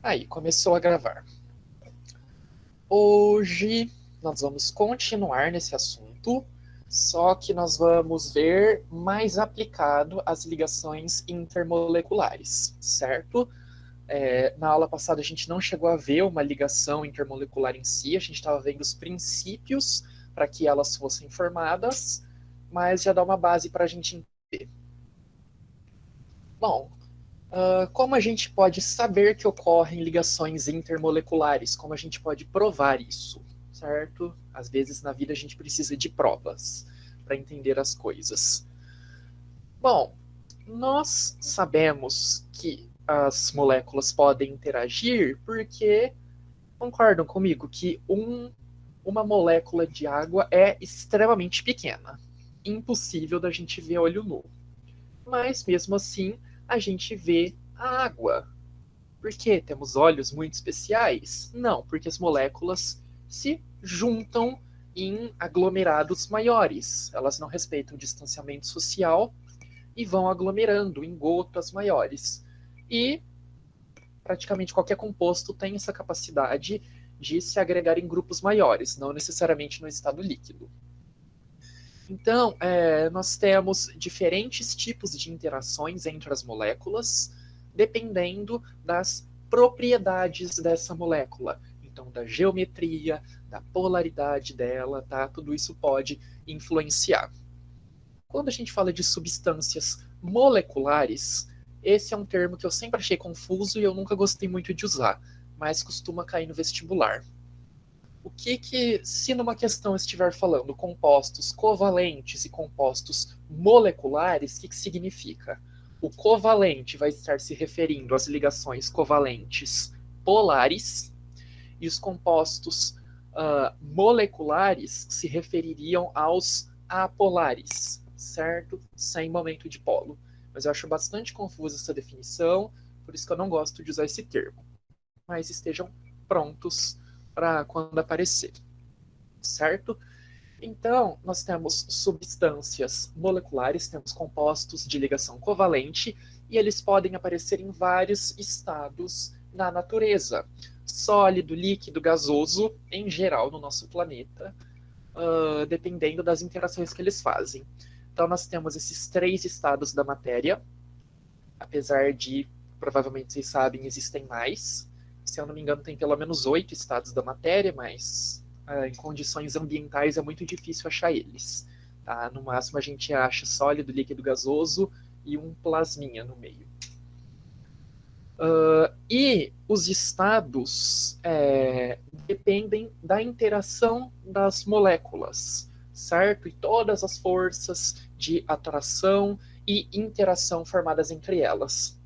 Aí, começou a gravar. Hoje nós vamos continuar nesse assunto, só que nós vamos ver mais aplicado as ligações intermoleculares, certo? Na aula passada a gente não chegou a ver uma ligação intermolecular em si, a gente estava vendo os princípios para que elas fossem formadas, mas já dá uma base para a gente entender. Bom, como a gente pode saber que ocorrem ligações intermoleculares? Como a gente pode provar isso, certo? Às vezes na vida a gente precisa de provas para entender as coisas. Bom, nós sabemos que as moléculas podem interagir porque concordam comigo que uma molécula de água é extremamente pequena, impossível da gente ver a olho nu. Mas mesmo assim, a gente vê a água. Por quê? Temos olhos muito especiais? Não, porque as moléculas se juntam em aglomerados maiores. Elas não respeitam o distanciamento social e vão aglomerando em gotas maiores. E praticamente qualquer composto tem essa capacidade de se agregar em grupos maiores, não necessariamente no estado líquido. Então, nós temos diferentes tipos de interações entre as moléculas, dependendo das propriedades dessa molécula. Então, da geometria, da polaridade dela, tá? Tudo isso pode influenciar. Quando a gente fala de substâncias moleculares, esse é um termo que eu sempre achei confuso e eu nunca gostei muito de usar, mas costuma cair no vestibular. Se numa questão estiver falando compostos covalentes e compostos moleculares, o que significa? O covalente vai estar se referindo às ligações covalentes polares e os compostos moleculares se refeririam aos apolares, certo? Sem momento de polo. Mas eu acho bastante confusa essa definição, por isso que eu não gosto de usar esse termo. Mas estejam prontos para quando aparecer, certo? Então, nós temos substâncias moleculares, temos compostos de ligação covalente, e eles podem aparecer em vários estados na natureza. Sólido, líquido, gasoso, em geral, no nosso planeta, dependendo das interações que eles fazem. Então, nós temos esses 3 estados da matéria, apesar de, provavelmente vocês sabem, existem mais. Se eu não me engano, tem pelo menos 8 estados da matéria, mas em condições ambientais é muito difícil achar eles. Tá? No máximo a gente acha sólido, líquido, gasoso e um plasminha no meio. E os estados dependem da interação das moléculas, certo? E todas as forças de atração e interação formadas entre elas.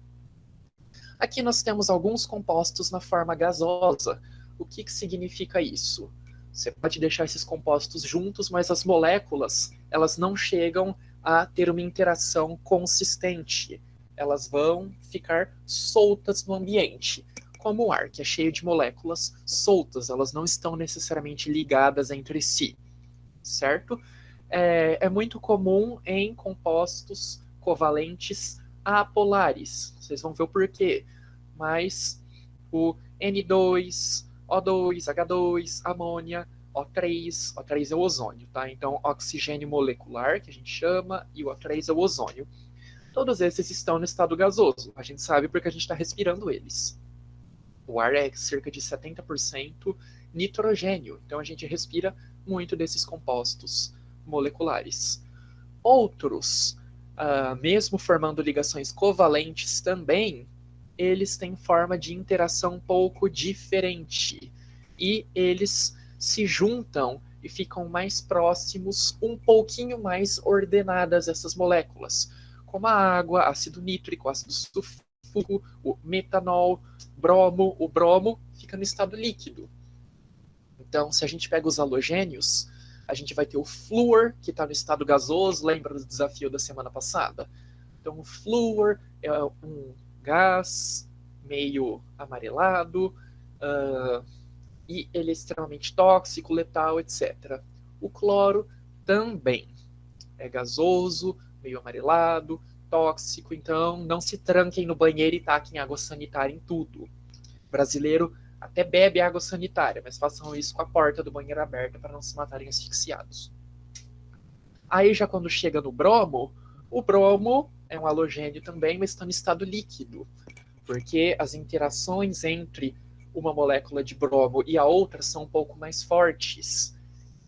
Aqui nós temos alguns compostos na forma gasosa. O que significa isso? Você pode deixar esses compostos juntos, mas as moléculas elas não chegam a ter uma interação consistente. Elas vão ficar soltas no ambiente, como o ar, que é cheio de moléculas soltas. Elas não estão necessariamente ligadas entre si, certo? É muito comum em compostos covalentes apolares. Vocês vão ver o porquê. Mas o N2, O2, H2, amônia, O3, O3 é o ozônio, tá? Então, oxigênio molecular, que a gente chama, e o O3 é o ozônio. Todos esses estão no estado gasoso. A gente sabe porque a gente está respirando eles. O ar é cerca de 70% nitrogênio, então a gente respira muito desses compostos moleculares. Outros, mesmo formando ligações covalentes também, eles têm forma de interação um pouco diferente. E eles se juntam e ficam mais próximos, um pouquinho mais ordenadas essas moléculas, como a água, ácido nítrico, ácido sulfúrico, o metanol, bromo. O bromo fica no estado líquido. Então, se a gente pega os halogênios, a gente vai ter o flúor, que está no estado gasoso, lembra do desafio da semana passada? Então, o flúor é um gás meio amarelado, e ele é extremamente tóxico, letal, etc. O cloro também é gasoso, meio amarelado, tóxico, então não se tranquem no banheiro e taquem água sanitária em tudo. brasileiro até bebe água sanitária, mas façam isso com a porta do banheiro aberta para não se matarem asfixiados. Aí já quando chega no bromo, o bromo é um halogênio também, mas está no estado líquido, porque as interações entre uma molécula de bromo e a outra são um pouco mais fortes.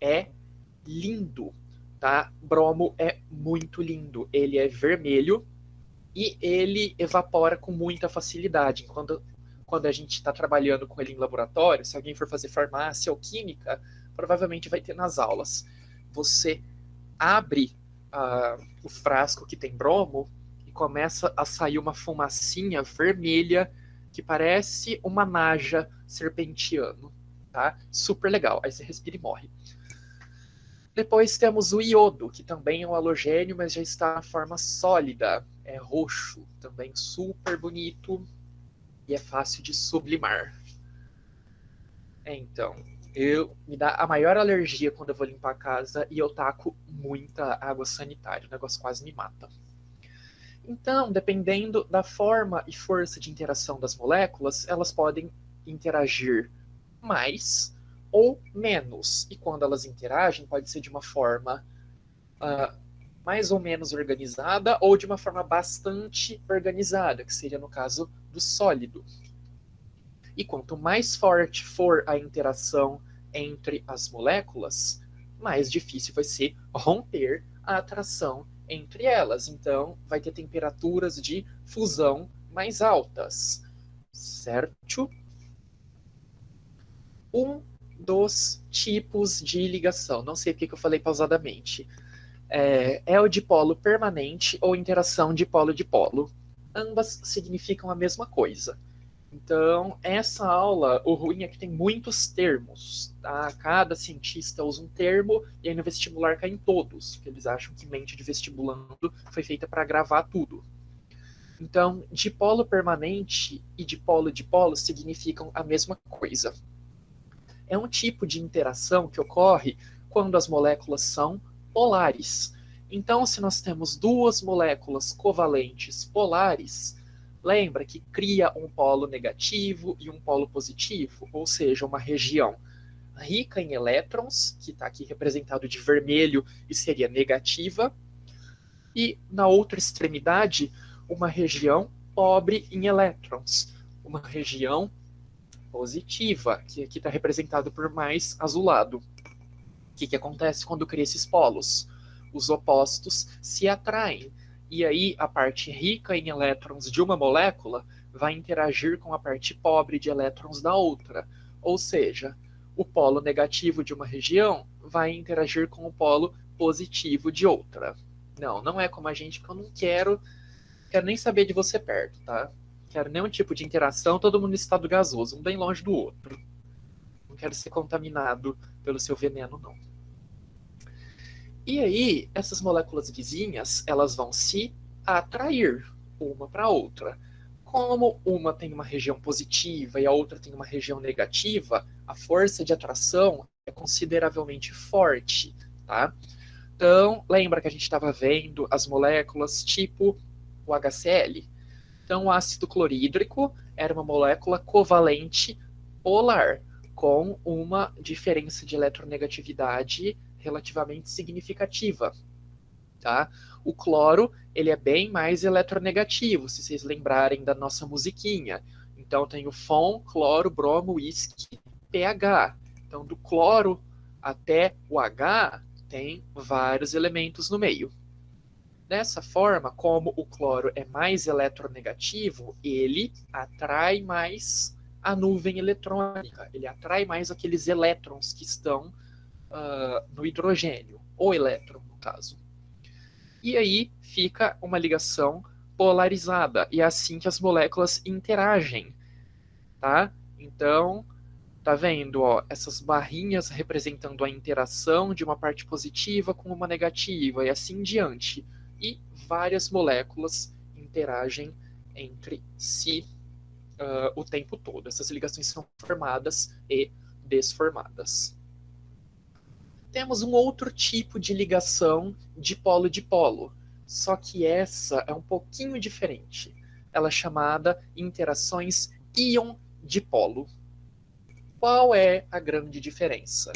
É lindo, tá? Bromo é muito lindo. Ele é vermelho e ele evapora com muita facilidade. Quando a gente está trabalhando com ele em laboratório, se alguém for fazer farmácia ou química, provavelmente vai ter nas aulas. Você abre o frasco que tem bromo e começa a sair uma fumacinha vermelha que parece uma naja serpentiano, tá? Super legal. Aí você respira e morre. Depois temos o iodo, que também é um halogênio, mas já está na forma sólida. É roxo, também super bonito e é fácil de sublimar. Então, me dá a maior alergia quando eu vou limpar a casa e eu taco muita água sanitária. O negócio quase me mata. Então, dependendo da forma e força de interação das moléculas, elas podem interagir mais ou menos. E quando elas interagem, pode ser de uma forma mais ou menos organizada ou de uma forma bastante organizada, que seria no caso do sólido. E quanto mais forte for a interação entre as moléculas, mais difícil vai ser romper a atração entre elas. Então, vai ter temperaturas de fusão mais altas, certo? Um dos tipos de ligação, não sei porque eu falei pausadamente, é o dipolo permanente ou interação dipolo-dipolo. Ambas significam a mesma coisa. Então, essa aula, o ruim é que tem muitos termos. Tá? Cada cientista usa um termo e aí no vestibular caem todos, porque eles acham que mente de vestibulando foi feita para gravar tudo. Então, dipolo permanente e dipolo-dipolo significam a mesma coisa. É um tipo de interação que ocorre quando as moléculas são polares. Então, se nós temos duas moléculas covalentes polares, lembra que cria um polo negativo e um polo positivo, ou seja, uma região rica em elétrons, que está aqui representado de vermelho e seria negativa, e na outra extremidade, uma região pobre em elétrons, uma região positiva, que aqui está representado por mais azulado. O que acontece quando cria esses polos? Os opostos se atraem. E aí a parte rica em elétrons de uma molécula vai interagir com a parte pobre de elétrons da outra. Ou seja, o polo negativo de uma região vai interagir com o polo positivo de outra. Não é como a gente, porque eu não quero nem saber de você perto, tá? Quero nenhum tipo de interação, todo mundo em estado gasoso, um bem longe do outro. Não quero ser contaminado pelo seu veneno, não. E aí, essas moléculas vizinhas, elas vão se atrair uma para a outra. Como uma tem uma região positiva e a outra tem uma região negativa, a força de atração é consideravelmente forte, tá? Então, lembra que a gente estava vendo as moléculas tipo o HCl? Então, o ácido clorídrico era uma molécula covalente polar, com uma diferença de eletronegatividade relativamente significativa. Tá? O cloro ele é bem mais eletronegativo, se vocês lembrarem da nossa musiquinha. Então, tem o FON, cloro, bromo, uísque, pH. Então, do cloro até o H, tem vários elementos no meio. Dessa forma, como o cloro é mais eletronegativo, ele atrai mais a nuvem eletrônica, ele atrai mais aqueles elétrons que estão no hidrogênio, ou elétron, no caso. E aí fica uma ligação polarizada, e é assim que as moléculas interagem, tá? Então, tá vendo, ó, essas barrinhas representando a interação de uma parte positiva com uma negativa, e assim em diante. E várias moléculas interagem entre si o tempo todo. Essas ligações são formadas e desformadas. Temos um outro tipo de ligação dipolo-dipolo, só que essa é um pouquinho diferente. Ela é chamada interações íon dipolo. Qual é a grande diferença?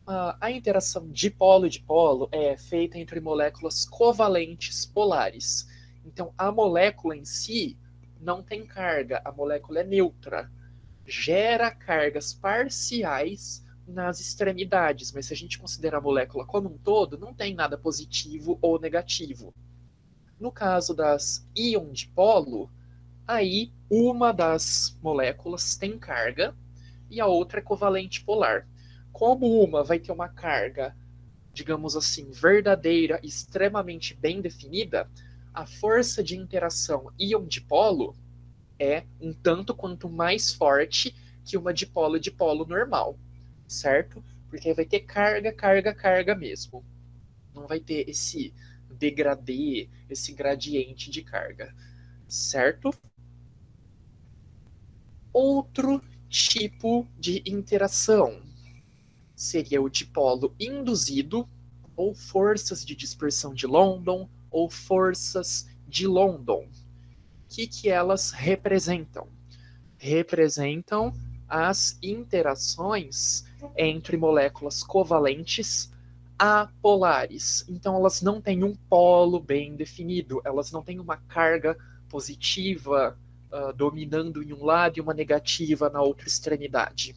A interação dipolo-dipolo é feita entre moléculas covalentes polares. Então, a molécula em si não tem carga, a molécula é neutra. Gera cargas parciais nas extremidades, mas se a gente considerar a molécula como um todo, não tem nada positivo ou negativo. No caso das íon dipolo, aí uma das moléculas tem carga e a outra é covalente polar. Como uma vai ter uma carga, digamos assim, verdadeira, extremamente bem definida, a força de interação íon-dipolo é um tanto quanto mais forte que uma dipolo-dipolo normal, certo? Porque vai ter carga, carga, carga mesmo. Não vai ter esse degradê, esse gradiente de carga, certo? Outro tipo de interação seria o dipolo induzido, ou forças de dispersão de London, ou forças de London. O que elas representam? Representam as interações entre moléculas covalentes apolares. Então, elas não têm um polo bem definido, elas não têm uma carga positiva dominando em um lado e uma negativa na outra extremidade.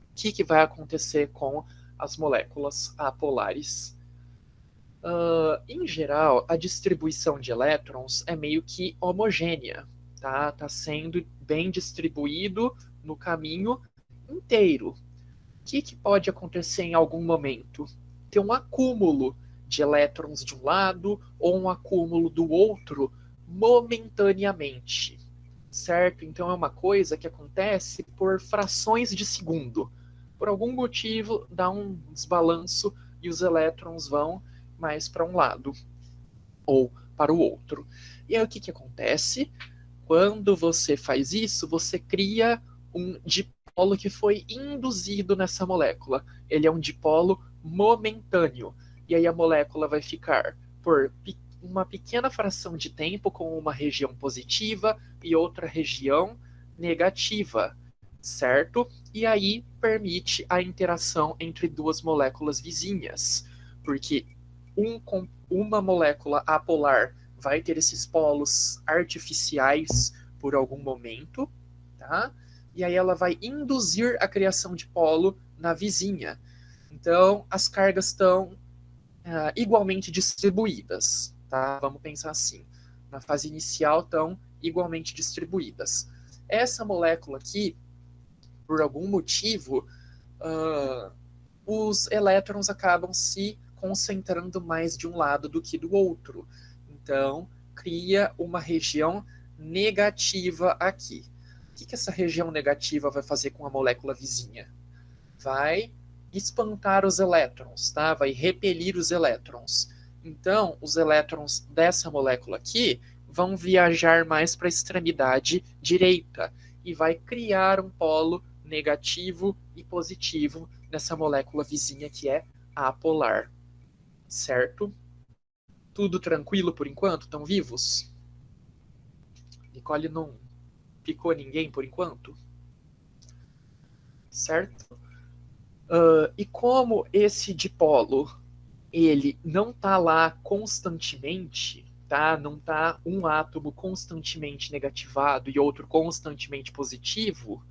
O que vai acontecer com as moléculas apolares? Em geral, a distribuição de elétrons é meio que homogênea, tá? Tá sendo bem distribuído no caminho inteiro. O que pode acontecer em algum momento? Ter um acúmulo de elétrons de um lado ou um acúmulo do outro momentaneamente, certo? Então é uma coisa que acontece por frações de segundo. Por algum motivo dá um desbalanço e os elétrons vão mais para um lado ou para o outro. E aí o que acontece? Quando você faz isso, você cria um dipolo que foi induzido nessa molécula. Ele é um dipolo momentâneo. E aí a molécula vai ficar por uma pequena fração de tempo com uma região positiva e outra região negativa, certo? E aí permite a interação entre duas moléculas vizinhas, porque uma molécula apolar vai ter esses polos artificiais por algum momento, tá? E aí ela vai induzir a criação de polo na vizinha. Então, as cargas estão igualmente distribuídas, tá? Vamos pensar assim. Na fase inicial estão igualmente distribuídas. Essa molécula aqui, por algum motivo, os elétrons acabam se concentrando mais de um lado do que do outro. Então, cria uma região negativa aqui. O que essa região negativa vai fazer com a molécula vizinha? Vai espantar os elétrons, tá? Vai repelir os elétrons. Então, os elétrons dessa molécula aqui vão viajar mais para a extremidade direita e vai criar um polo negativo e positivo nessa molécula vizinha que é apolar, certo? Tudo tranquilo por enquanto? Estão vivos? Nicole não picou ninguém por enquanto? Certo? E como esse dipolo ele não está lá constantemente, tá? Não está um átomo constantemente negativado e outro constantemente positivo,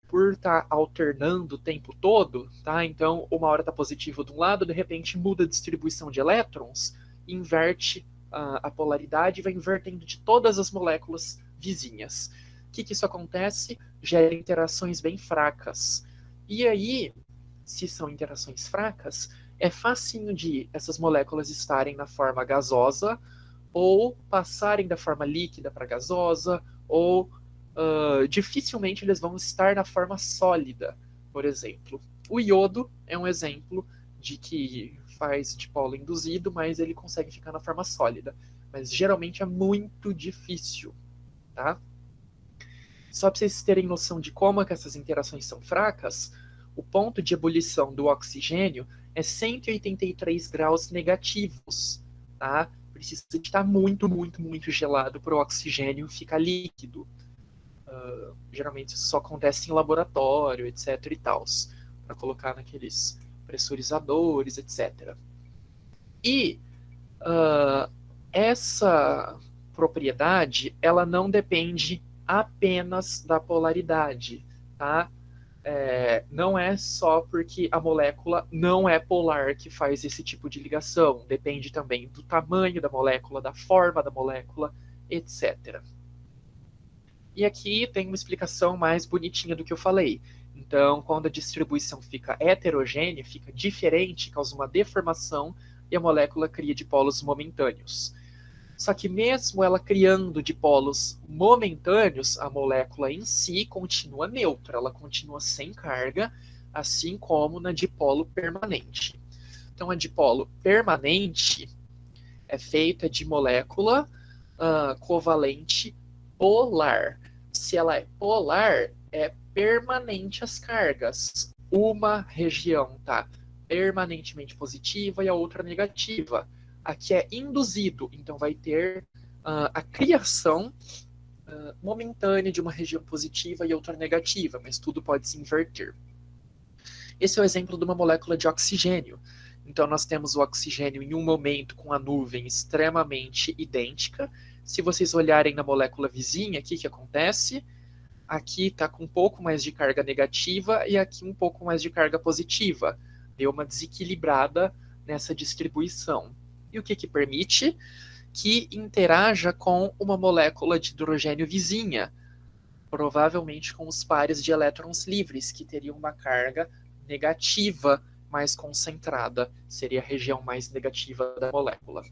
por estar alternando o tempo todo, tá? Então, uma hora está positivo de um lado, de repente muda a distribuição de elétrons, inverte a polaridade e vai invertendo de todas as moléculas vizinhas. O que isso acontece? Gera interações bem fracas. E aí, se são interações fracas, é facinho de essas moléculas estarem na forma gasosa ou passarem da forma líquida para gasosa, ou dificilmente eles vão estar na forma sólida, por exemplo. O iodo é um exemplo de que faz dipolo induzido, mas ele consegue ficar na forma sólida. Mas geralmente é muito difícil, tá? Só para vocês terem noção de como é que essas interações são fracas, o ponto de ebulição do oxigênio é 183 graus negativos, tá? Precisa de estar muito, muito, muito gelado para o oxigênio ficar líquido. Geralmente isso só acontece em laboratório, etc. e tal, para colocar naqueles pressurizadores, etc. E essa propriedade, ela não depende apenas da polaridade, tá? Não é só porque a molécula não é polar que faz esse tipo de ligação. Depende também do tamanho da molécula, da forma da molécula, etc. E aqui tem uma explicação mais bonitinha do que eu falei. Então, quando a distribuição fica heterogênea, fica diferente, causa uma deformação e a molécula cria dipolos momentâneos. Só que mesmo ela criando dipolos momentâneos, a molécula em si continua neutra, ela continua sem carga, assim como na dipolo permanente. Então, a dipolo permanente é feita de molécula covalente polar. Se ela é polar, é permanente as cargas. Uma região está permanentemente positiva e a outra negativa. Aqui é induzido, então vai ter a criação momentânea de uma região positiva e outra negativa, mas tudo pode se inverter. Esse é o exemplo de uma molécula de oxigênio. Então nós temos o oxigênio em um momento com a nuvem extremamente idêntica. Se vocês olharem na molécula vizinha, o que acontece? Aqui está com um pouco mais de carga negativa e aqui um pouco mais de carga positiva. Deu uma desequilibrada nessa distribuição. E o que permite? Que interaja com uma molécula de hidrogênio vizinha, provavelmente com os pares de elétrons livres, que teriam uma carga negativa mais concentrada, seria a região mais negativa da molécula.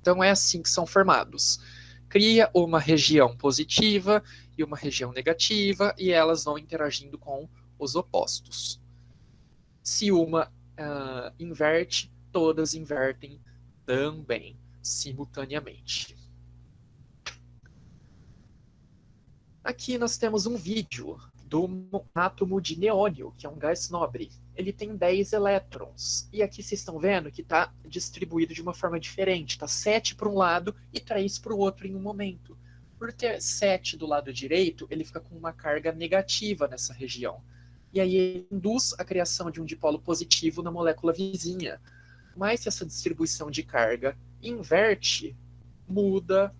Então é assim que são formados. Cria uma região positiva e uma região negativa, e elas vão interagindo com os opostos. Se uma inverte, todas invertem também, simultaneamente. Aqui nós temos um vídeo do átomo de neônio, que é um gás nobre. Ele tem 10 elétrons. E aqui vocês estão vendo que está distribuído de uma forma diferente. Está 7 para um lado e 3 para o outro em um momento. Por ter 7 do lado direito, ele fica com uma carga negativa nessa região. E aí ele induz a criação de um dipolo positivo na molécula vizinha. Mas se essa distribuição de carga inverte, muda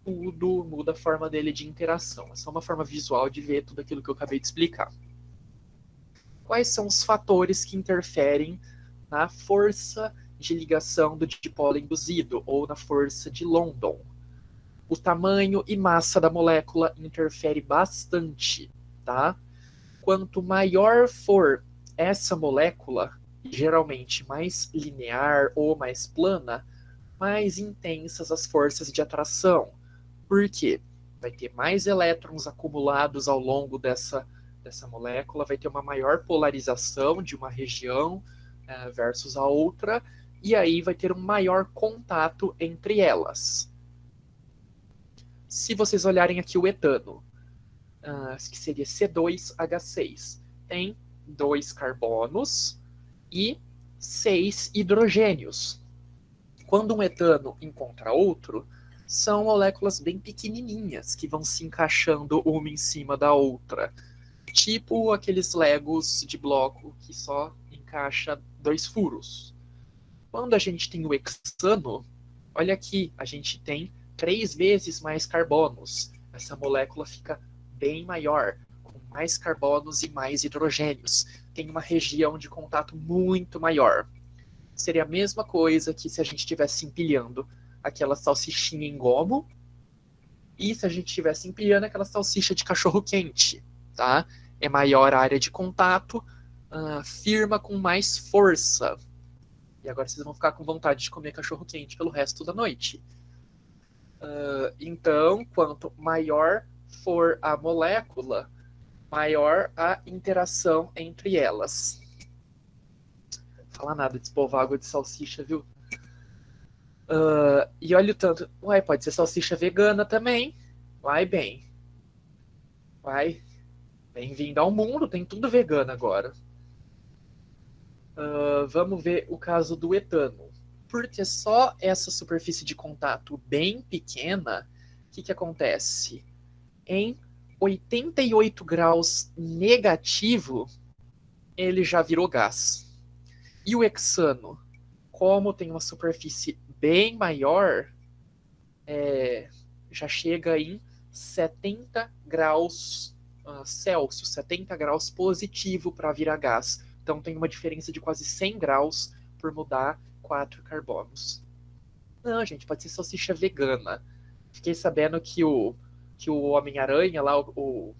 tudo, muda a forma dele de interação. É só uma forma visual de ver tudo aquilo que eu acabei de explicar. Quais são os fatores que interferem na força de ligação do dipolo induzido, ou na força de London? O tamanho e massa da molécula interfere bastante, tá? Quanto maior for essa molécula, geralmente mais linear ou mais plana, mais intensas as forças de atração. Por quê? Vai ter mais elétrons acumulados ao longo dessa molécula, vai ter uma maior polarização de uma região versus a outra, e aí vai ter um maior contato entre elas. Se vocês olharem aqui o etano, que seria C2H6, tem 2 carbonos e 6 hidrogênios. Quando um etano encontra outro, são moléculas bem pequenininhas que vão se encaixando uma em cima da outra. Tipo aqueles legos de bloco que só encaixa 2 furos. Quando a gente tem o hexano, olha aqui, a gente tem 3 vezes mais carbonos. Essa molécula fica bem maior, com mais carbonos e mais hidrogênios. Tem uma região de contato muito maior. Seria a mesma coisa que se a gente estivesse empilhando aquela salsichinha em gomo e se a gente estivesse empilhando aquela salsicha de cachorro quente, tá? É maior a área de contato, firma com mais força. E agora vocês vão ficar com vontade de comer cachorro quente pelo resto da noite. Então, quanto maior for a molécula, maior a interação entre elas. Não vou falar nada de espolvar água de salsicha, viu? E olha o tanto. Ué, pode ser salsicha vegana também. Vai bem. Vai. Bem-vindo ao mundo, tem tudo vegano agora. Vamos ver o caso do etano. Por ter só essa superfície de contato bem pequena, o que acontece? Em 88 graus negativo, ele já virou gás. E o hexano, como tem uma superfície bem maior, já chega em 70 graus Celsius, 70 graus positivo para virar gás. Então tem uma diferença de quase 100 graus por mudar 4 carbonos. Não, gente, pode ser salsicha vegana. Fiquei sabendo que o Homem-Aranha lá, eu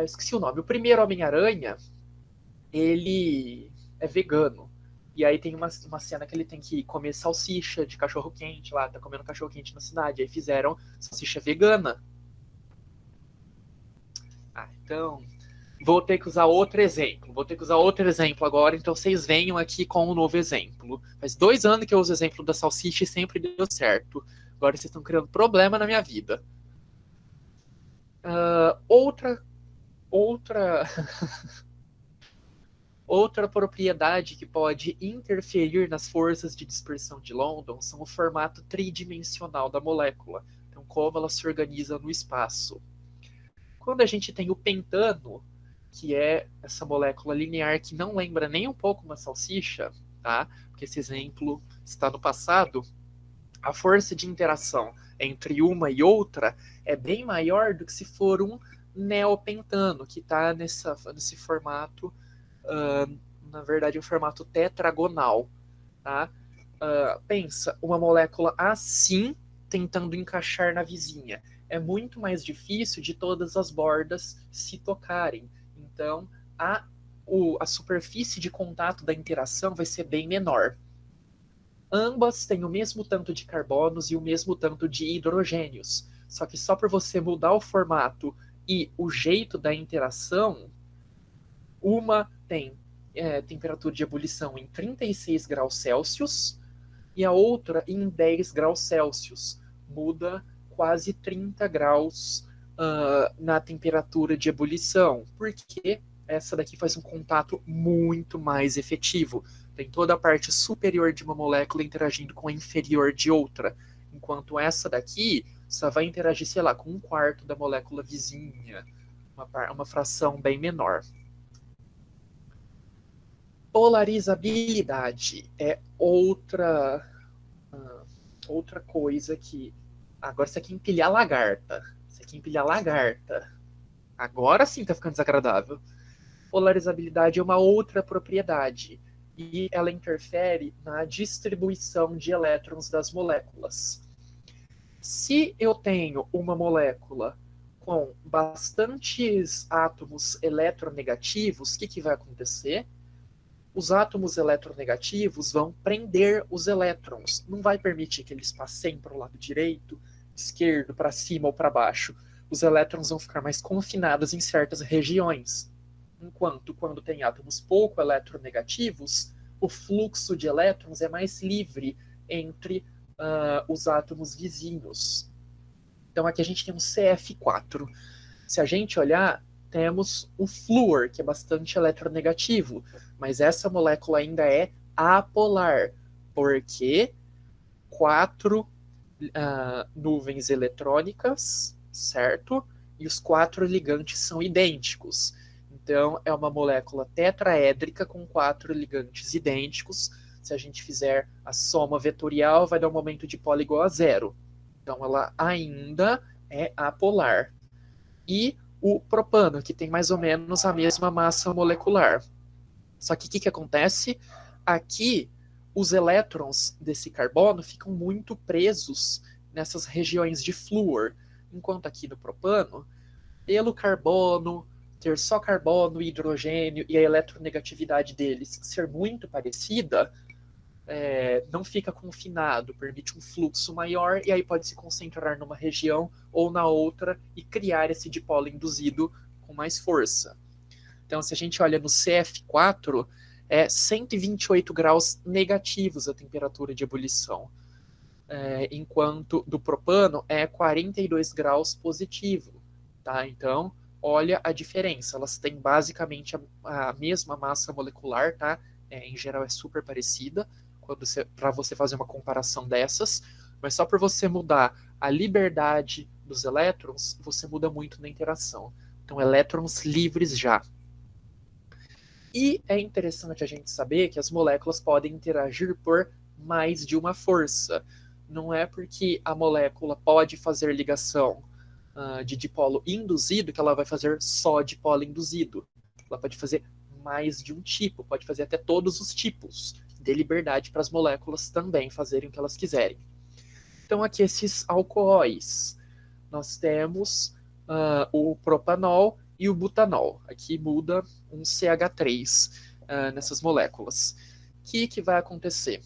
esqueci o nome. O primeiro Homem-Aranha, ele é vegano. E aí tem uma cena que ele tem que comer salsicha de cachorro-quente lá, tá comendo cachorro-quente na cidade. Aí fizeram salsicha vegana. Então, vou ter que usar outro exemplo. Agora, então vocês venham aqui com um novo exemplo. Faz 2 anos que eu uso o exemplo da salsicha e sempre deu certo. Agora vocês estão criando problema na minha vida. Outra propriedade que pode interferir nas forças de dispersão de London são o formato tridimensional da molécula. Então, como ela se organiza no espaço. Quando a gente tem o pentano, que é essa molécula linear que não lembra nem um pouco uma salsicha, tá? Porque esse exemplo está no passado, a força de interação entre uma e outra é bem maior do que se for um neopentano, que está nesse formato, na verdade, um formato tetragonal. Tá? Pensa, uma molécula assim tentando encaixar na vizinha. É muito mais difícil de todas as bordas se tocarem. Então, a superfície de contato da interação vai ser bem menor. Ambas têm o mesmo tanto de carbonos e o mesmo tanto de hidrogênios. Só que só por você mudar o formato e o jeito da interação, uma tem temperatura de ebulição em 36 graus Celsius e a outra em 10 graus Celsius. Muda quase 30 graus na temperatura de ebulição, porque essa daqui faz um contato muito mais efetivo. Tem toda a parte superior de uma molécula interagindo com a inferior de outra, enquanto essa daqui só vai interagir, sei lá, com 1/4 da molécula vizinha, uma fração bem menor. Polarizabilidade é outra coisa que... Agora você quer empilhar lagarta. Agora sim tá ficando desagradável. Polarizabilidade é uma outra propriedade e ela interfere na distribuição de elétrons das moléculas. Se eu tenho uma molécula com bastantes átomos eletronegativos, o que vai acontecer? Os átomos eletronegativos vão prender os elétrons. Não vai permitir que eles passem para o lado direito, esquerdo, para cima ou para baixo. Os elétrons vão ficar mais confinados em certas regiões. Enquanto, quando tem átomos pouco eletronegativos, o fluxo de elétrons é mais livre entre os átomos vizinhos. Então aqui a gente tem um CF4. Se a gente olhar, temos o flúor, que é bastante eletronegativo, mas essa molécula ainda é apolar, porque 4 nuvens eletrônicas, certo? E os 4 ligantes são idênticos. Então, é uma molécula tetraédrica com 4 ligantes idênticos. Se a gente fizer a soma vetorial, vai dar um momento dipolo igual a 0. Então, ela ainda é apolar. E o propano, que tem mais ou menos a mesma massa molecular. Só que o que acontece? Aqui, os elétrons desse carbono ficam muito presos nessas regiões de flúor, enquanto aqui no propano, pelo carbono ter só carbono e hidrogênio e a eletronegatividade deles ser muito parecida, não fica confinado, permite um fluxo maior e aí pode se concentrar numa região ou na outra e criar esse dipolo induzido com mais força. Então, se a gente olha no CF4, é 128 graus negativos a temperatura de ebulição, enquanto do propano é 42 graus positivo. Tá? Então, olha a diferença. Elas têm basicamente a mesma massa molecular, tá? Em geral é super parecida, para você fazer uma comparação dessas, mas só por você mudar a liberdade dos elétrons, você muda muito na interação. Então, elétrons livres já. E é interessante a gente saber que as moléculas podem interagir por mais de uma força. Não é porque a molécula pode fazer ligação de dipolo induzido que ela vai fazer só dipolo induzido. Ela pode fazer mais de um tipo, pode fazer até todos os tipos. Dê liberdade para as moléculas também fazerem o que elas quiserem. Então, aqui esses alcoóis. Nós temos o propanol e o butanol. Aqui muda um CH3 nessas moléculas. O que vai acontecer?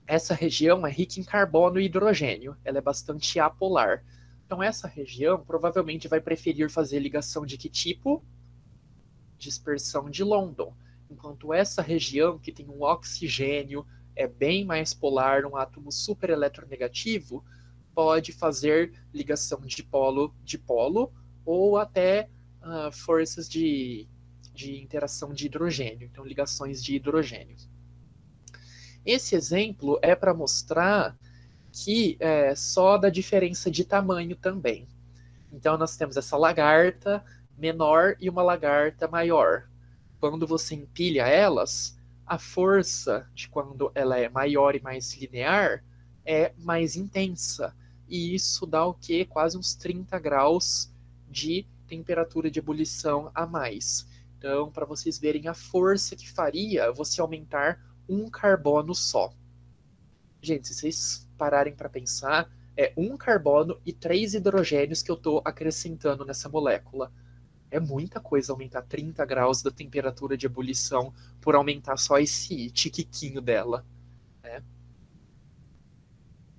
Essa região é rica em carbono e hidrogênio. Ela é bastante apolar. Então, essa região provavelmente vai preferir fazer ligação de que tipo? Dispersão de London. Enquanto essa região, que tem um oxigênio, é bem mais polar, um átomo super eletronegativo, pode fazer ligação de polo ou até forças de interação de hidrogênio, então ligações de hidrogênio. Esse exemplo é para mostrar que é só da diferença de tamanho também. Então nós temos essa lagarta menor e uma lagarta maior. Quando você empilha elas, a força de quando ela é maior e mais linear é mais intensa. E isso dá o quê? Quase uns 30 graus de temperatura de ebulição a mais. Então, para vocês verem a força que faria você aumentar um carbono só. Gente, se vocês pararem para pensar, é um carbono e 3 hidrogênios que eu estou acrescentando nessa molécula. É muita coisa aumentar 30 graus da temperatura de ebulição por aumentar só esse tiquiquinho dela. Né?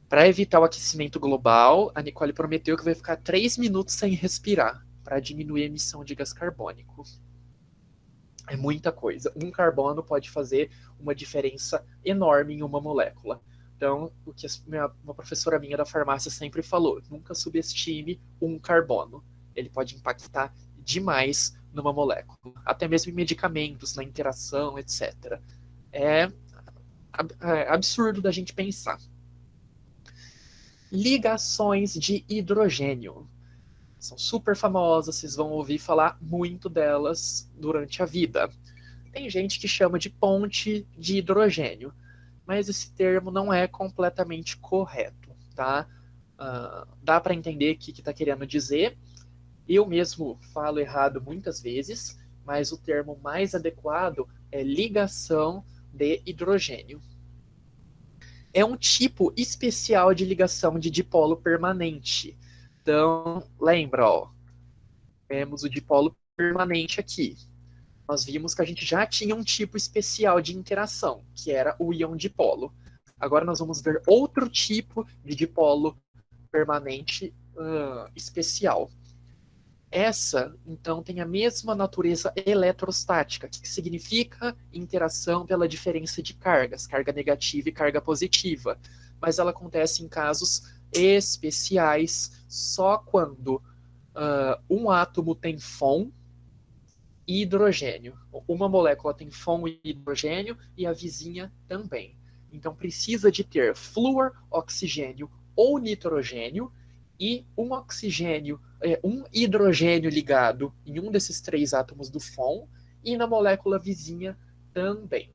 Para evitar o aquecimento global, a Nicole prometeu que vai ficar 3 minutos sem respirar, para diminuir a emissão de gás carbônico. É muita coisa. Um carbono pode fazer uma diferença enorme em uma molécula. Então, o que uma professora minha da farmácia sempre falou, nunca subestime um carbono. Ele pode impactar demais numa molécula. Até mesmo em medicamentos, na interação, etc. É absurdo da gente pensar. Ligações de hidrogênio. São super famosas, vocês vão ouvir falar muito delas durante a vida. Tem gente que chama de ponte de hidrogênio, mas esse termo não é completamente correto, tá? Dá para entender o que está querendo dizer. Eu mesmo falo errado muitas vezes, mas o termo mais adequado é ligação de hidrogênio. É um tipo especial de ligação de dipolo permanente. Então, lembra, ó, temos o dipolo permanente aqui. Nós vimos que a gente já tinha um tipo especial de interação, que era o íon dipolo. Agora nós vamos ver outro tipo de dipolo permanente especial. Essa, então, tem a mesma natureza eletrostática, que significa interação pela diferença de cargas, carga negativa e carga positiva. Mas ela acontece em casos especiais só quando um átomo tem FON e hidrogênio. Uma molécula tem FON e hidrogênio e a vizinha também. Então precisa de ter flúor, oxigênio ou nitrogênio e um hidrogênio ligado em um desses 3 átomos do FON e na molécula vizinha também.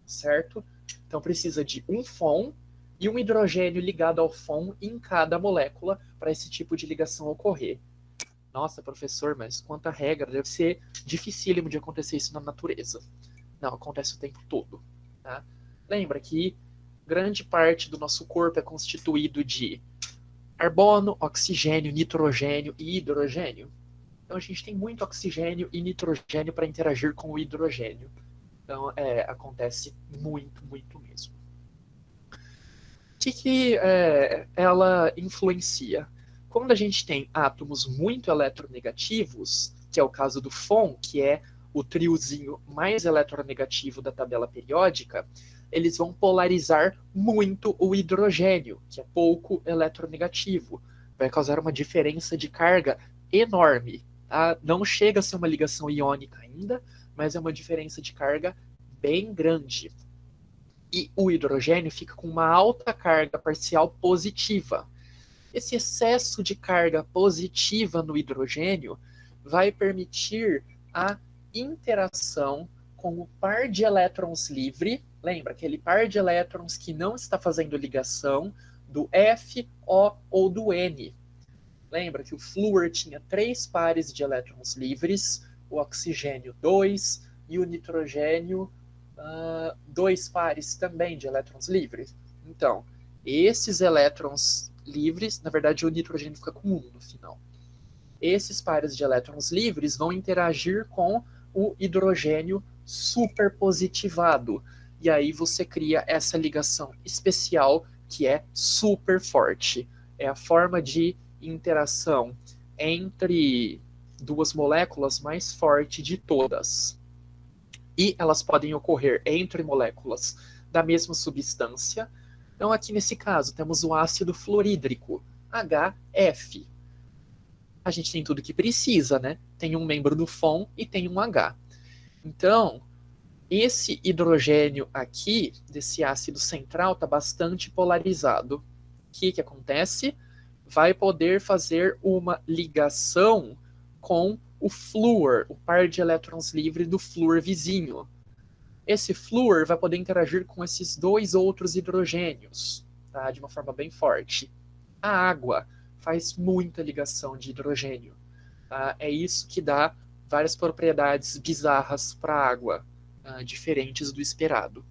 Certo? Então precisa de um FON e um hidrogênio ligado ao FON em cada molécula para esse tipo de ligação ocorrer. Nossa, professor, mas quanta regra, deve ser dificílimo de acontecer isso na natureza. Não, acontece o tempo todo. Tá? Lembra que grande parte do nosso corpo é constituído de carbono, oxigênio, nitrogênio e hidrogênio. Então a gente tem muito oxigênio e nitrogênio para interagir com o hidrogênio. Então acontece muito, muito mesmo. O que ela influencia? Quando a gente tem átomos muito eletronegativos, que é o caso do FON, que é o triozinho mais eletronegativo da tabela periódica, eles vão polarizar muito o hidrogênio, que é pouco eletronegativo. Vai causar uma diferença de carga enorme. Tá? Não chega a ser uma ligação iônica ainda, mas é uma diferença de carga bem grande. E o hidrogênio fica com uma alta carga parcial positiva. Esse excesso de carga positiva no hidrogênio vai permitir a interação com o par de elétrons livre, lembra, aquele par de elétrons que não está fazendo ligação, do F, O ou do N. Lembra que o flúor tinha 3 pares de elétrons livres, o oxigênio 2 e o nitrogênio 2 pares também de elétrons livres. Então, esses elétrons livres, na verdade o nitrogênio fica com 1 no final. Esses pares de elétrons livres vão interagir com o hidrogênio superpositivado. E aí você cria essa ligação especial que é super forte. É a forma de interação entre duas moléculas mais forte de todas. E elas podem ocorrer entre moléculas da mesma substância. Então, aqui nesse caso, temos o ácido fluorídrico, HF. A gente tem tudo que precisa, né? Tem um membro do FON e tem um H. Então, esse hidrogênio aqui, desse ácido central, está bastante polarizado. O que acontece? Vai poder fazer uma ligação com o flúor, o par de elétrons livres do flúor vizinho. Esse flúor vai poder interagir com esses 2 outros hidrogênios, tá? De uma forma bem forte. A água faz muita ligação de hidrogênio. Tá? É isso que dá várias propriedades bizarras para a água, diferentes do esperado.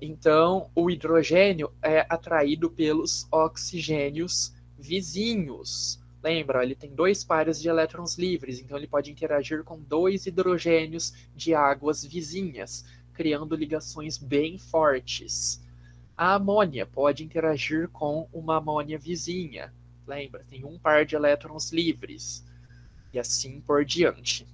Então, o hidrogênio é atraído pelos oxigênios vizinhos. Lembra, ele tem 2 pares de elétrons livres, então ele pode interagir com 2 hidrogênios de águas vizinhas, criando ligações bem fortes. A amônia pode interagir com uma amônia vizinha. Lembra, tem 1 par de elétrons livres. E assim por diante.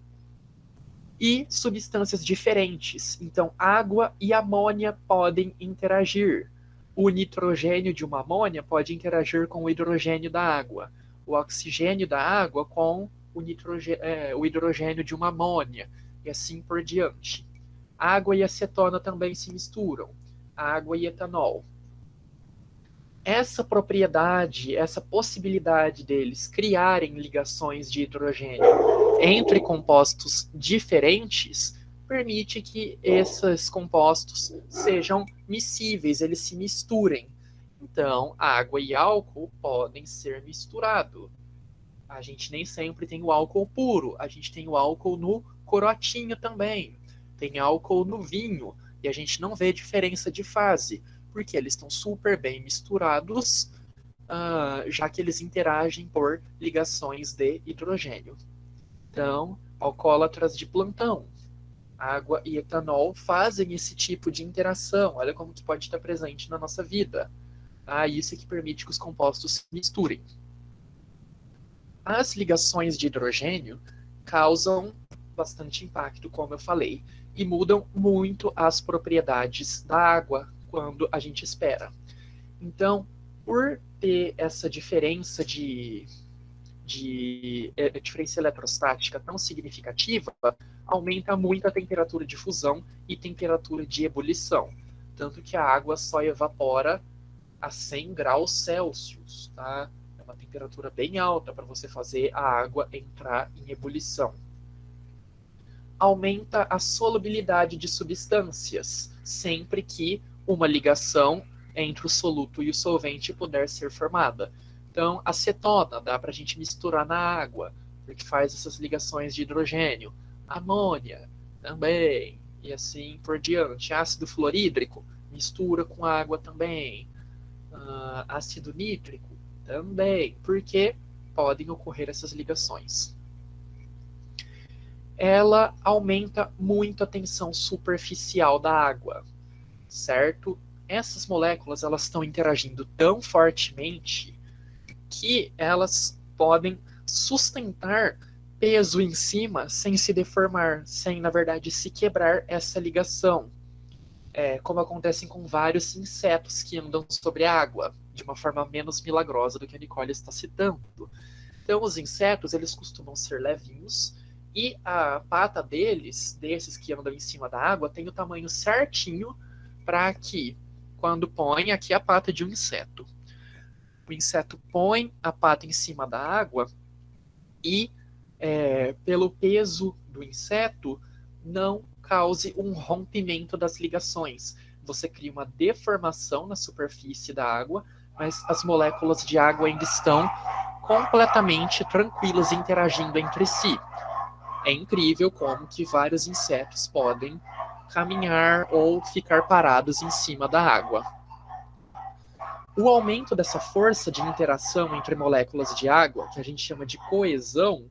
E substâncias diferentes. Então, água e amônia podem interagir. O nitrogênio de uma amônia pode interagir com o hidrogênio da água. O oxigênio da água com o hidrogênio de uma amônia. E assim por diante. Água e acetona também se misturam. Água e etanol. Essa propriedade, essa possibilidade deles criarem ligações de hidrogênio entre compostos diferentes permite que esses compostos sejam miscíveis, eles se misturem. Então, água e álcool podem ser misturados. A gente nem sempre tem o álcool puro, a gente tem o álcool no corotinho também, tem álcool no vinho, e a gente não vê diferença de fase, porque eles estão super bem misturados, já que eles interagem por ligações de hidrogênio. Então, alcoólatras de plantão, água e etanol fazem esse tipo de interação. Olha como que pode estar presente na nossa vida. Isso é que permite que os compostos se misturem. As ligações de hidrogênio causam bastante impacto, como eu falei, e mudam muito as propriedades da água quando a gente espera. Então, por ter essa diferença diferença eletrostática tão significativa, aumenta muito a temperatura de fusão e temperatura de ebulição. Tanto que a água só evapora a 100 graus Celsius. Tá? É uma temperatura bem alta para você fazer a água entrar em ebulição. Aumenta a solubilidade de substâncias, sempre que uma ligação entre o soluto e o solvente puder ser formada. Então, acetona dá para a gente misturar na água, porque faz essas ligações de hidrogênio. Amônia também, e assim por diante. Ácido fluorídrico mistura com água também. Ácido nítrico também, porque podem ocorrer essas ligações. Ela aumenta muito a tensão superficial da água, certo? Essas moléculas elas estão interagindo tão fortemente que elas podem sustentar peso em cima sem se deformar, sem, na verdade, se quebrar essa ligação. Como acontece com vários insetos que andam sobre a água, de uma forma menos milagrosa do que a Nicole está citando. Então, os insetos, eles costumam ser levinhos, e a pata desses que andam em cima da água, tem o tamanho certinho para que, quando põe, aqui a pata de um inseto. O inseto põe a pata em cima da água e, pelo peso do inseto, não cause um rompimento das ligações. Você cria uma deformação na superfície da água, mas as moléculas de água ainda estão completamente tranquilas interagindo entre si. É incrível como que vários insetos podem caminhar ou ficar parados em cima da água. O aumento dessa força de interação entre moléculas de água, que a gente chama de coesão,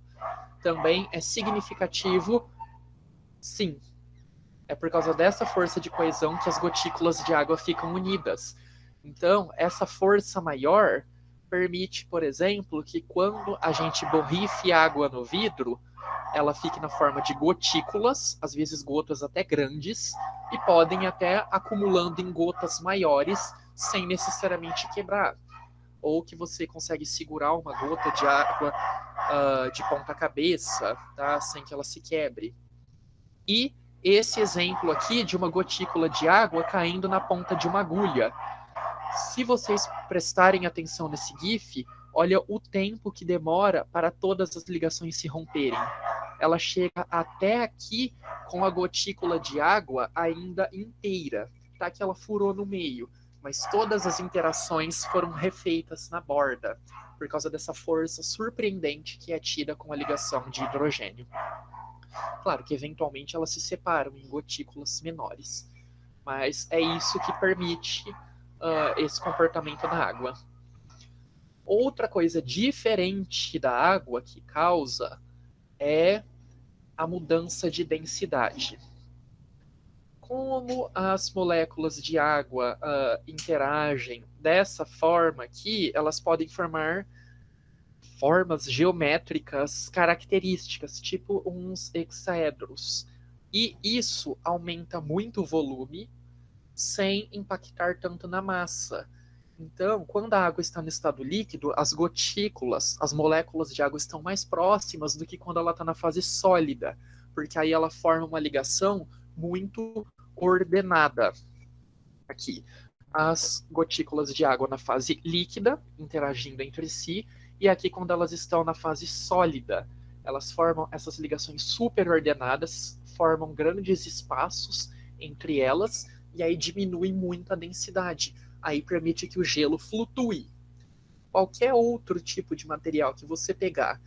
também é significativo, sim. É por causa dessa força de coesão que as gotículas de água ficam unidas. Então, essa força maior permite, por exemplo, que quando a gente borrife água no vidro, ela fique na forma de gotículas, às vezes gotas até grandes, e podem até acumulando em gotas maiores, sem necessariamente quebrar. Ou que você consegue segurar uma gota de água de ponta cabeça, tá? Sem que ela se quebre. E esse exemplo aqui de uma gotícula de água caindo na ponta de uma agulha. Se vocês prestarem atenção nesse GIF, olha o tempo que demora para todas as ligações se romperem. Ela chega até aqui com a gotícula de água ainda inteira, tá? Que ela furou no meio, mas todas as interações foram refeitas na borda, por causa dessa força surpreendente que é tida com a ligação de hidrogênio. Claro que eventualmente elas se separam em gotículas menores, mas é isso que permite esse comportamento na água. Outra coisa diferente da água que causa é a mudança de densidade. Como as moléculas de água interagem dessa forma aqui, elas podem formar formas geométricas características, tipo uns hexaedros. E isso aumenta muito o volume sem impactar tanto na massa. Então, quando a água está no estado líquido, as gotículas, as moléculas de água estão mais próximas do que quando ela está na fase sólida, porque aí ela forma uma ligação muito ordenada. Aqui, as gotículas de água na fase líquida, interagindo entre si, e aqui quando elas estão na fase sólida, elas formam essas ligações super ordenadas, formam grandes espaços entre elas, e aí diminui muito a densidade. Aí permite que o gelo flutue. Qualquer outro tipo de material que você pegar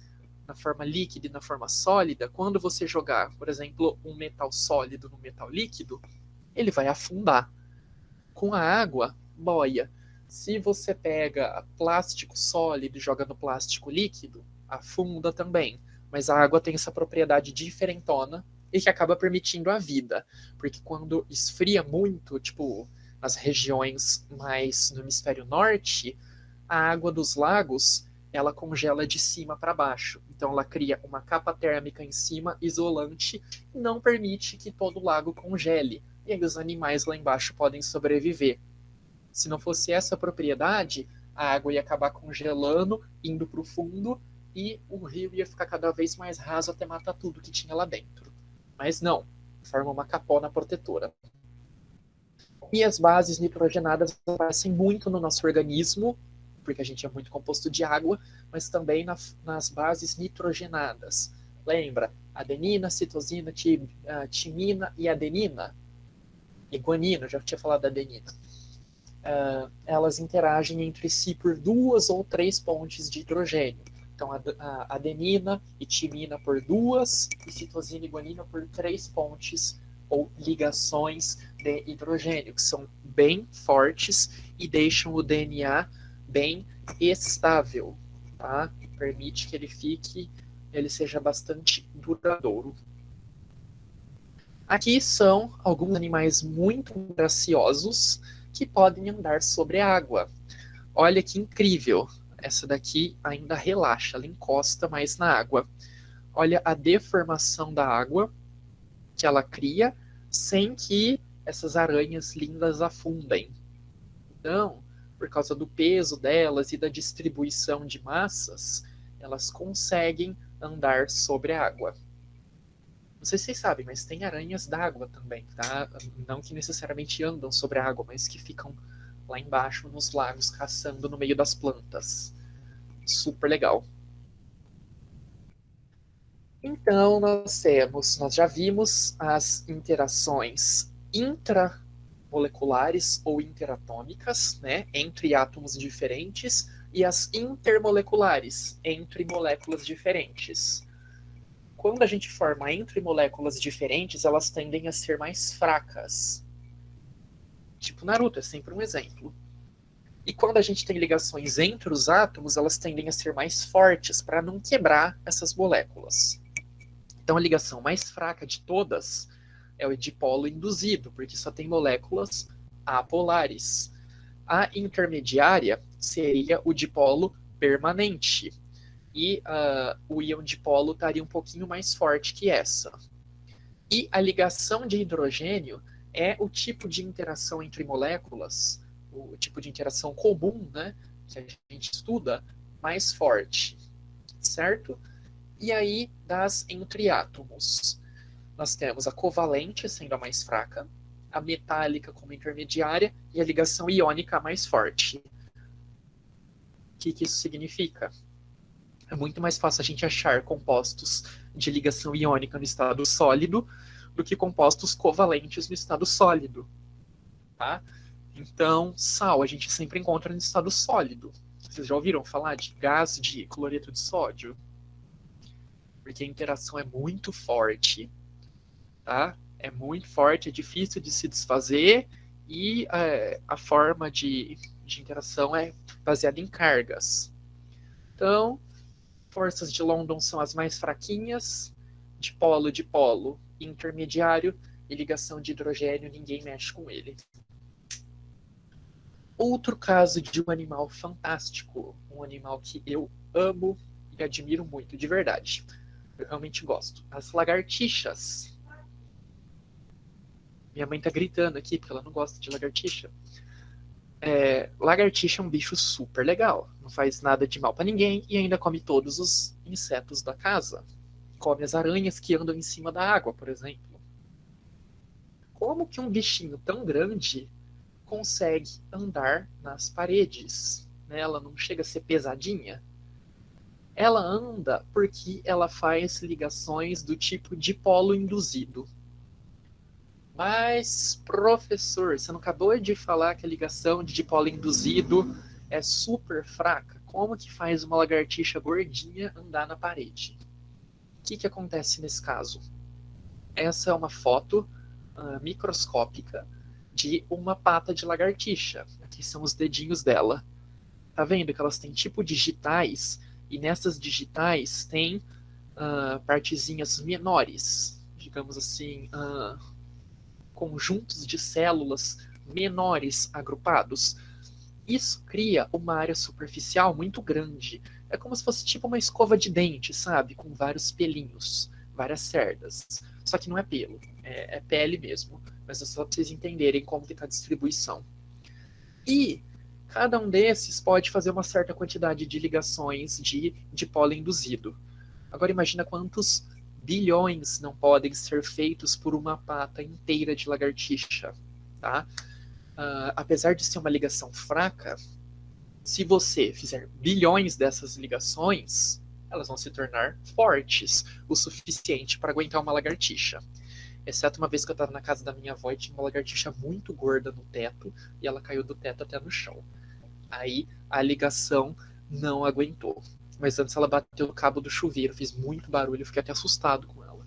na forma líquida e na forma sólida, quando você jogar, por exemplo, um metal sólido no metal líquido, ele vai afundar. Com a água, boia. Se você pega plástico sólido e joga no plástico líquido, afunda também. Mas a água tem essa propriedade diferentona e que acaba permitindo a vida. Porque quando esfria muito, tipo nas regiões mais no hemisfério norte, a água dos lagos ela congela de cima para baixo. Então ela cria uma capa térmica em cima, isolante, e não permite que todo o lago congele. E aí os animais lá embaixo podem sobreviver. Se não fosse essa propriedade, a água ia acabar congelando, indo para o fundo, e o rio ia ficar cada vez mais raso até matar tudo que tinha lá dentro. Mas não, forma uma capona protetora. E as bases nitrogenadas aparecem muito no nosso organismo, porque a gente é muito composto de água, mas também nas bases nitrogenadas. Lembra? Adenina, citosina, timina e adenina. E guanina, já tinha falado da adenina. Elas interagem entre si por 2 ou 3 pontes de hidrogênio. Então, a adenina e timina por 2, e citosina e guanina por 3 pontes ou ligações de hidrogênio, que são bem fortes e deixam o DNA bem estável, tá? Permite que ele seja bastante duradouro. Aqui são alguns animais muito graciosos que podem andar sobre a água. Olha que incrível! Essa daqui ainda relaxa, ela encosta mais na água. Olha a deformação da água que ela cria sem que essas aranhas lindas afundem. Então, por causa do peso delas e da distribuição de massas, elas conseguem andar sobre a água. Não sei se vocês sabem, mas tem aranhas d'água também, tá? Não que necessariamente andam sobre a água, mas que ficam lá embaixo nos lagos, caçando no meio das plantas. Super legal. Então, nós já vimos as interações intramoleculares ou interatômicas, né, entre átomos diferentes, e as intermoleculares, entre moléculas diferentes. Quando a gente forma entre moléculas diferentes, elas tendem a ser mais fracas. Tipo Naruto é sempre um exemplo. E quando a gente tem ligações entre os átomos, elas tendem a ser mais fortes para não quebrar essas moléculas. Então a ligação mais fraca de todas é o dipolo induzido, porque só tem moléculas apolares. A intermediária seria o dipolo permanente. E o íon dipolo estaria um pouquinho mais forte que essa. E a ligação de hidrogênio é o tipo de interação entre moléculas, o tipo de interação comum, né, que a gente estuda, mais forte, certo? E aí, das entre átomos, nós temos a covalente sendo a mais fraca, a metálica como intermediária e a ligação iônica mais forte. O que isso significa? É muito mais fácil a gente achar compostos de ligação iônica no estado sólido do que compostos covalentes no estado sólido. Tá? Então, sal a gente sempre encontra no estado sólido. Vocês já ouviram falar de gás de cloreto de sódio? Porque a interação é muito forte, tá? É muito forte, é difícil de se desfazer e a forma de interação é baseada em cargas. Então, forças de London são as mais fraquinhas, dipolo, intermediário, e ligação de hidrogênio, ninguém mexe com ele. Outro caso de um animal fantástico, um animal que eu amo e admiro muito, de verdade. Eu realmente gosto. As lagartixas. Minha mãe tá gritando aqui porque ela não gosta de lagartixa. Lagartixa é um bicho super legal. Não faz nada de mal para ninguém e ainda come todos os insetos da casa. Come as aranhas que andam em cima da água, por exemplo. Como que um bichinho tão grande consegue andar nas paredes? Ela não chega a ser pesadinha? Ela anda porque ela faz ligações do tipo dipolo induzido. Mas, professor, você não acabou de falar que a ligação de dipolo induzido é super fraca? Como que faz uma lagartixa gordinha andar na parede? O que acontece nesse caso? Essa é uma foto microscópica de uma pata de lagartixa. Aqui são os dedinhos dela. Tá vendo que elas têm tipo digitais e nessas digitais tem partezinhas menores, digamos assim, conjuntos de células menores agrupados. Isso cria uma área superficial muito grande. É como se fosse tipo uma escova de dente, sabe? Com vários pelinhos, várias cerdas. Só que não é pelo, é pele mesmo. Mas é só para vocês entenderem como está a distribuição. E cada um desses pode fazer uma certa quantidade de ligações de dipolo induzido. Agora imagina quantos bilhões não podem ser feitos por uma pata inteira de lagartixa, tá? Apesar de ser uma ligação fraca, se você fizer bilhões dessas ligações, elas vão se tornar fortes o suficiente para aguentar uma lagartixa. Exceto uma vez que eu estava na casa da minha avó e tinha uma lagartixa muito gorda no teto e ela caiu do teto até no chão. Aí a ligação não aguentou. Mas antes ela bateu no cabo do chuveiro, fez muito barulho, eu fiquei até assustado com ela.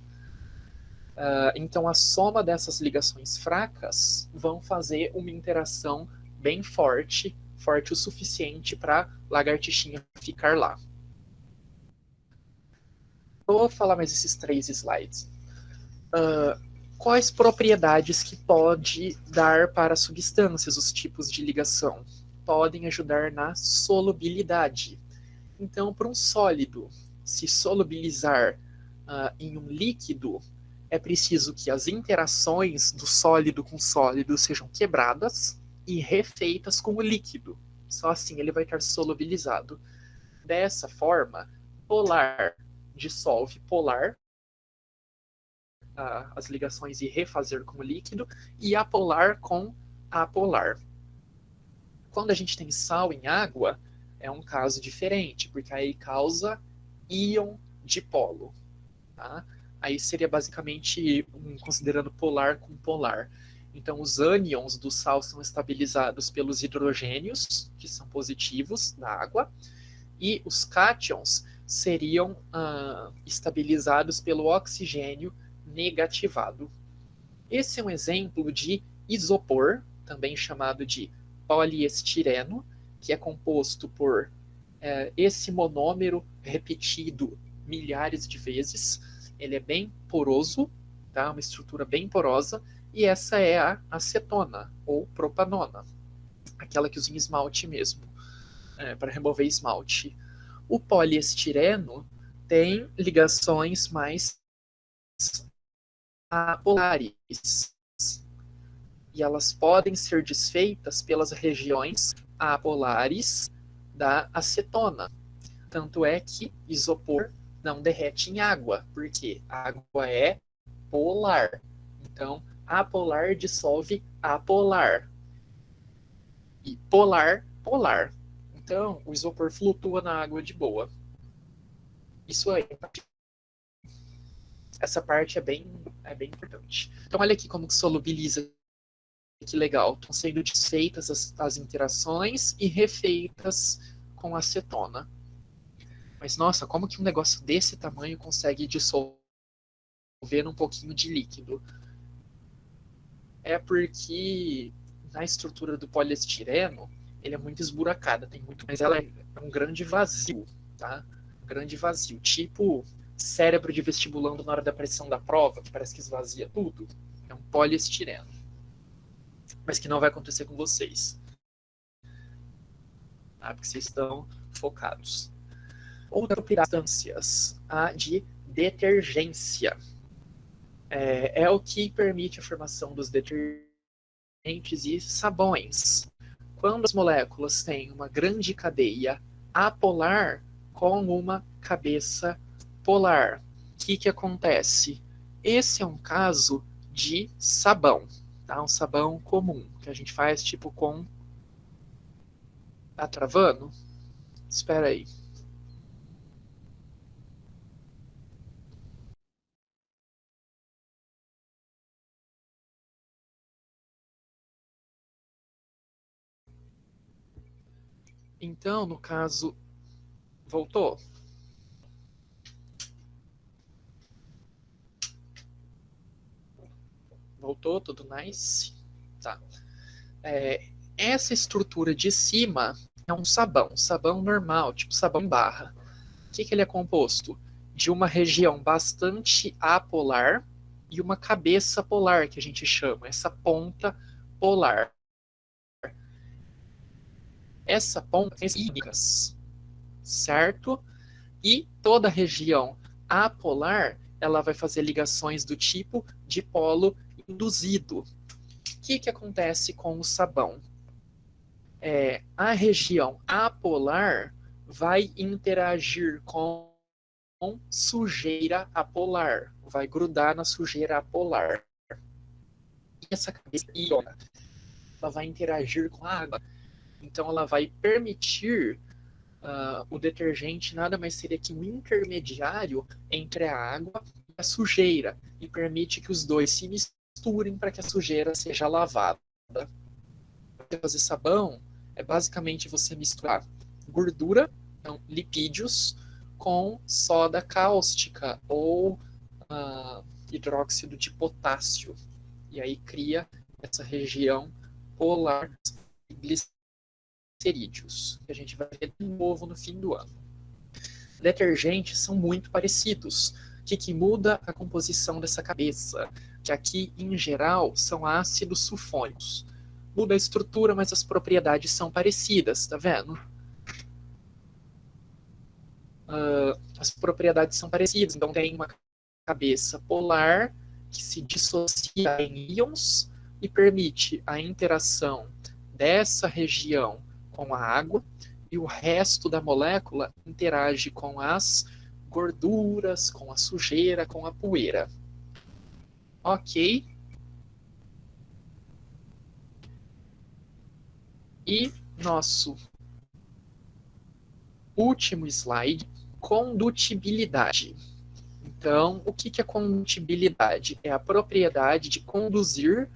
Então a soma dessas ligações fracas vão fazer uma interação bem forte, forte o suficiente para lagartixinha ficar lá. Vou falar mais esses 3 slides. Quais propriedades que pode dar para substâncias os tipos de ligação? Podem ajudar na solubilidade. Então, para um sólido se solubilizar em um líquido, é preciso que as interações do sólido com sólido sejam quebradas e refeitas com o líquido. Só assim ele vai estar solubilizado. Dessa forma, polar dissolve polar, as ligações e refazer com o líquido, e apolar com apolar. Quando a gente tem sal em água, é um caso diferente, porque aí causa íon dipolo. Tá? Aí seria basicamente considerando polar com polar. Então, os ânions do sal são estabilizados pelos hidrogênios, que são positivos da água, e os cátions seriam estabilizados pelo oxigênio negativado. Esse é um exemplo de isopor, também chamado de poliestireno, que é composto por esse monômero repetido milhares de vezes. Ele é bem poroso, tá? Uma estrutura bem porosa, e essa é a acetona, ou propanona, aquela que usa em esmalte mesmo, para remover esmalte. O poliestireno tem ligações mais apolares, e elas podem ser desfeitas pelas regiões apolares da acetona. Tanto é que isopor não derrete em água, porque a água é polar. Então, apolar dissolve apolar. E polar, polar. Então, o isopor flutua na água de boa. Isso aí. Essa parte é bem importante. Então, olha aqui como que solubiliza. Que legal. Estão sendo desfeitas as interações e refeitas com acetona. Mas, nossa, como que um negócio desse tamanho consegue dissolver num pouquinho de líquido? É porque na estrutura do poliestireno, ele é muito esburacada, tem muito, mas ela é um grande vazio, tá? Um grande vazio, tipo cérebro de vestibulando na hora da pressão da prova, que parece que esvazia tudo. É um poliestireno. Mas que não vai acontecer com vocês. Tá? Porque vocês estão focados. Outra substâncias, a de detergência. É o que permite a formação dos detergentes e sabões. Quando as moléculas têm uma grande cadeia apolar com uma cabeça polar, o que acontece? Esse é um caso de sabão, tá? Um sabão comum, que a gente faz tipo com... Tá travando? Espera aí. Então, no caso... Voltou? Voltou? Tudo nice? Tá. Essa estrutura de cima é um sabão normal, tipo sabão em barra. O que ele é composto? De uma região bastante apolar e uma cabeça polar, que a gente chama, essa ponta polar. Essa ponta tem ínicas, certo? E toda a região apolar, ela vai fazer ligações do tipo dipolo induzido. O que acontece com o sabão? A região apolar vai interagir com sujeira apolar, vai grudar na sujeira apolar. E essa cabeça íona, ela vai interagir com a água, então ela vai permitir o detergente nada mais seria que um intermediário entre a água e a sujeira, e permite que os dois se misturem para que a sujeira seja lavada. Fazer sabão é basicamente você misturar gordura, então lipídios, com soda cáustica ou hidróxido de potássio. E aí cria essa região polar de glicerídeos, que a gente vai ver de novo no fim do ano. Detergentes são muito parecidos. O que muda a composição dessa cabeça? Que aqui, em geral, são ácidos sulfônicos. Muda a estrutura, mas as propriedades são parecidas, tá vendo? As propriedades são parecidas, então tem uma cabeça polar que se dissocia em íons e permite a interação dessa região com a água, e o resto da molécula interage com as gorduras, com a sujeira, com a poeira. Ok. E nosso último slide, condutibilidade. Então, o que é condutibilidade? É a propriedade de conduzir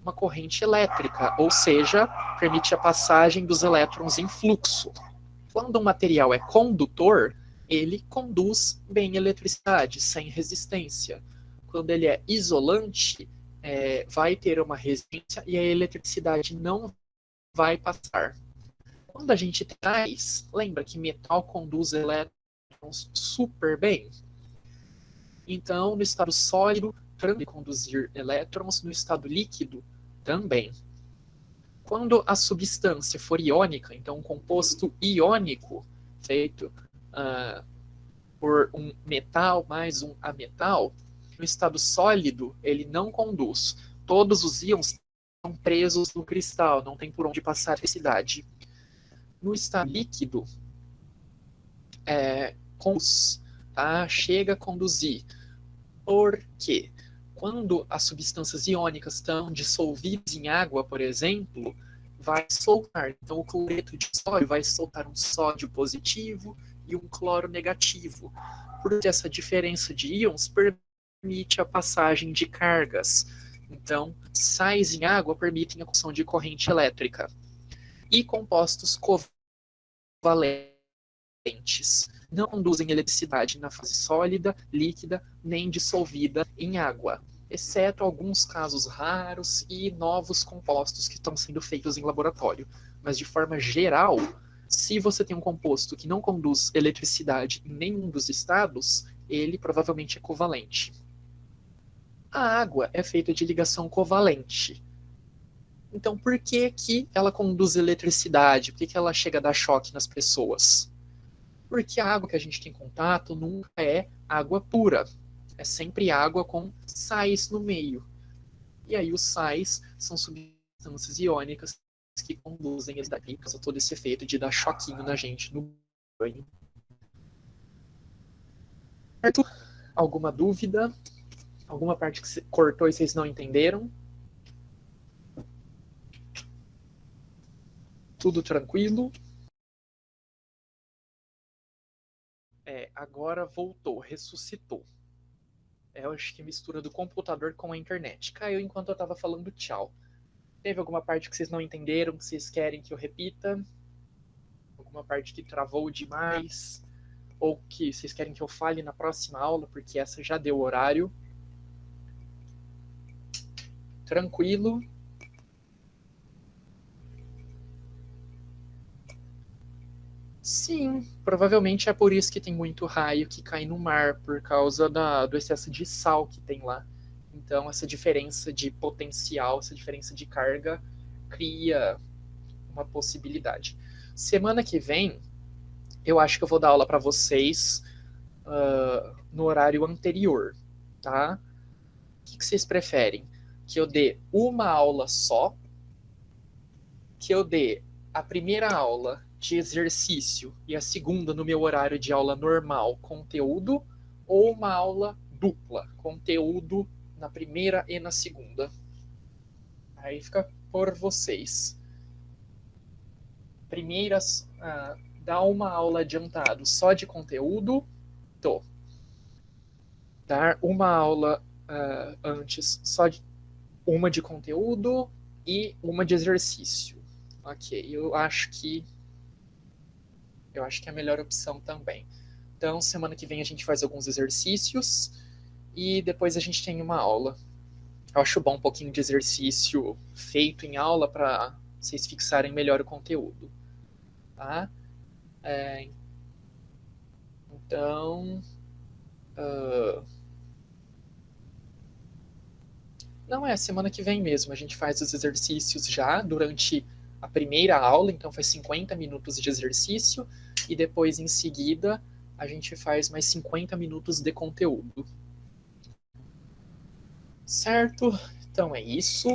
uma corrente elétrica, ou seja, permite a passagem dos elétrons em fluxo. Quando um material é condutor, ele conduz bem eletricidade, sem resistência. Quando ele é isolante, vai ter uma resistência e a eletricidade não vai passar. Quando a gente traz, lembra que metal conduz elétrons super bem? Então, no estado sólido, pode conduzir elétrons, no estado líquido, também. Quando a substância for iônica, então um composto iônico feito por um metal mais um ametal, no estado sólido ele não conduz. Todos os íons estão presos no cristal, não tem por onde passar eletricidade. No estado líquido, conduz, tá? Chega a conduzir. Por quê? Quando as substâncias iônicas estão dissolvidas em água, por exemplo, vai soltar. Então, o cloreto de sódio vai soltar um sódio positivo e um cloro negativo. Porque essa diferença de íons permite a passagem de cargas. Então, sais em água permitem a condução de corrente elétrica. E compostos covalentes não conduzem eletricidade na fase sólida, líquida, nem dissolvida em água, exceto alguns casos raros e novos compostos que estão sendo feitos em laboratório. Mas, de forma geral, se você tem um composto que não conduz eletricidade em nenhum dos estados, ele provavelmente é covalente. A água é feita de ligação covalente. Então, por que ela conduz eletricidade? Por que ela chega a dar choque nas pessoas? Porque a água que a gente tem contato nunca é água pura. É sempre água com sais no meio. E aí os sais são substâncias iônicas que conduzem eletricidade, causa todo esse efeito de dar choquinho na gente no banho. Certo? Alguma dúvida? Alguma parte que você cortou e vocês não entenderam? Tudo tranquilo? Agora voltou, ressuscitou. Eu acho que mistura do computador com a internet. Caiu enquanto eu estava falando tchau. Teve alguma parte que vocês não entenderam, que vocês querem que eu repita? Alguma parte que travou demais? Ou que vocês querem que eu fale na próxima aula, porque essa já deu horário? Tranquilo? Sim, provavelmente é por isso que tem muito raio que cai no mar, por causa do excesso de sal que tem lá. Então, essa diferença de potencial, essa diferença de carga, cria uma possibilidade. Semana que vem, eu acho que eu vou dar aula para vocês no horário anterior, tá? O que vocês preferem? Que eu dê uma aula só? Que eu dê a primeira aula de exercício e a segunda no meu horário de aula normal, conteúdo? Ou uma aula dupla, conteúdo na primeira e na segunda? Aí fica por vocês. Primeiras, dá uma aula adiantado só de conteúdo, dar uma aula antes só de uma de conteúdo e uma de exercício. Ok, eu acho que é a melhor opção também. Então, semana que vem a gente faz alguns exercícios e depois a gente tem uma aula. Eu acho bom um pouquinho de exercício feito em aula para vocês fixarem melhor o conteúdo. Tá? Então, não é semana que vem mesmo. A gente faz os exercícios já durante a primeira aula, então faz 50 minutos de exercício e depois em seguida a gente faz mais 50 minutos de conteúdo. Certo? Então é isso.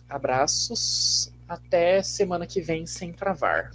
Abraços. Até semana que vem sem travar.